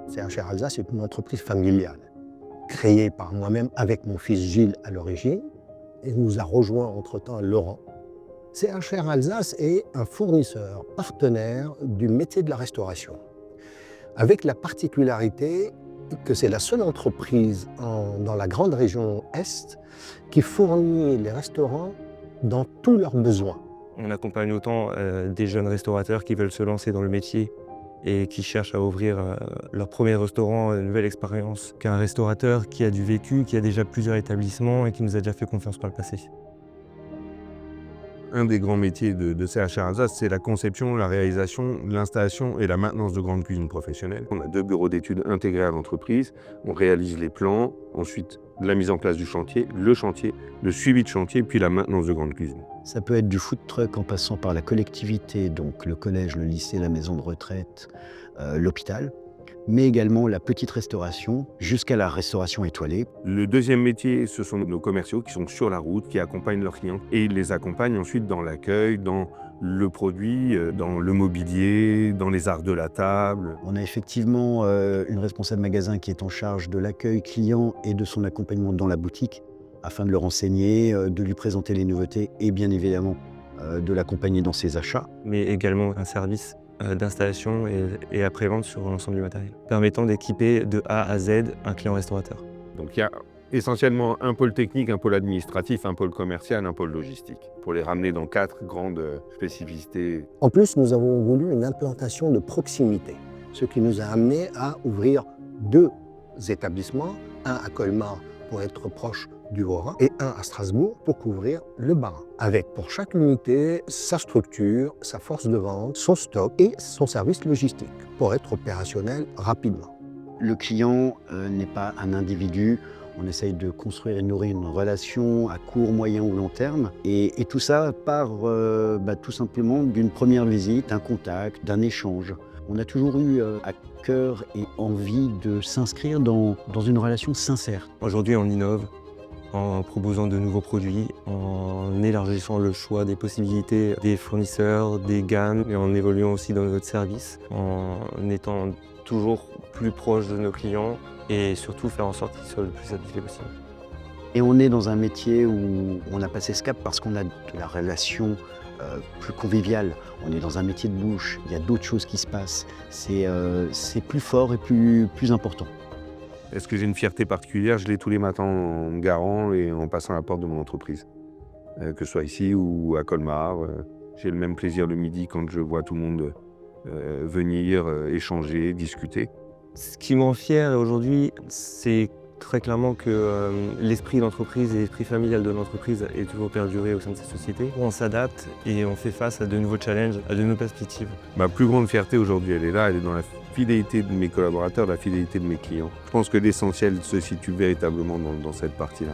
CHR Alsace est une entreprise familiale, créée par moi-même avec mon fils Gilles à l'origine, et nous a rejoint entre-temps Laurent. CHR Alsace est un fournisseur partenaire du métier de la restauration, avec la particularité que c'est la seule entreprise dans la grande région Est qui fournit les restaurants dans tous leurs besoins. On accompagne autant des jeunes restaurateurs qui veulent se lancer dans le métier et qui cherchent à ouvrir leur premier restaurant, une nouvelle expérience, qu'un restaurateur qui a du vécu, qui a déjà plusieurs établissements et qui nous a déjà fait confiance par le passé. Un des grands métiers de CHR Alsace, c'est la conception, la réalisation, l'installation et la maintenance de grandes cuisines professionnelles. On a 2 bureaux d'études intégrés à l'entreprise. On réalise les plans, ensuite la mise en place du chantier, le suivi de chantier, puis la maintenance de grandes cuisines. Ça peut être du food truck en passant par la collectivité, donc le collège, le lycée, la maison de retraite, l'hôpital, mais également la petite restauration jusqu'à la restauration étoilée. Le deuxième métier, ce sont nos commerciaux qui sont sur la route, qui accompagnent leurs clients. Et ils les accompagnent ensuite dans l'accueil, dans le produit, dans le mobilier, dans les arts de la table. On a effectivement une responsable magasin qui est en charge de l'accueil client et de son accompagnement dans la boutique, afin de le renseigner, de lui présenter les nouveautés et bien évidemment de l'accompagner dans ses achats. Mais également un service d'installation et après-vente sur l'ensemble du matériel, permettant d'équiper de A à Z un client restaurateur. Donc il y a essentiellement un pôle technique, un pôle administratif, un pôle commercial, un pôle logistique, pour les ramener dans 4 grandes spécificités. En plus, nous avons voulu une implantation de proximité, ce qui nous a amené à ouvrir 2 établissements, un à Colmar pour être proche du Haut-Rhin et un à Strasbourg pour couvrir le Bas-Rhin, avec pour chaque unité sa structure, sa force de vente, son stock et son service logistique pour être opérationnel rapidement. Le client n'est pas un individu. On essaye de construire et nourrir une relation à court, moyen ou long terme. Et tout ça part tout simplement d'une première visite, d'un contact, d'un échange. On a toujours eu à cœur et envie de s'inscrire dans une relation sincère. Aujourd'hui, on innove en proposant de nouveaux produits, en élargissant le choix des possibilités des fournisseurs, des gammes, et en évoluant aussi dans notre service, en étant toujours plus proche de nos clients et surtout faire en sorte qu'ils soient le plus satisfaits possible. Et on est dans un métier où on a passé ce cap parce qu'on a de la relation plus conviviale. On est dans un métier de bouche, il y a d'autres choses qui se passent. C'est plus fort et plus important. Est-ce que j'ai une fierté particulière? Je l'ai tous les matins en me garant et en passant à la porte de mon entreprise. Que ce soit ici ou à Colmar. J'ai le même plaisir le midi quand je vois tout le monde venir, échanger, discuter. Ce qui me rend fier aujourd'hui, c'est très clairement que l'esprit d'entreprise et l'esprit familial de l'entreprise est toujours perduré au sein de cette société. On s'adapte et on fait face à de nouveaux challenges, à de nouvelles perspectives. Ma plus grande fierté aujourd'hui, elle est là, elle est dans la fidélité de mes collaborateurs, la fidélité de mes clients. Je pense que l'essentiel se situe véritablement dans cette partie-là.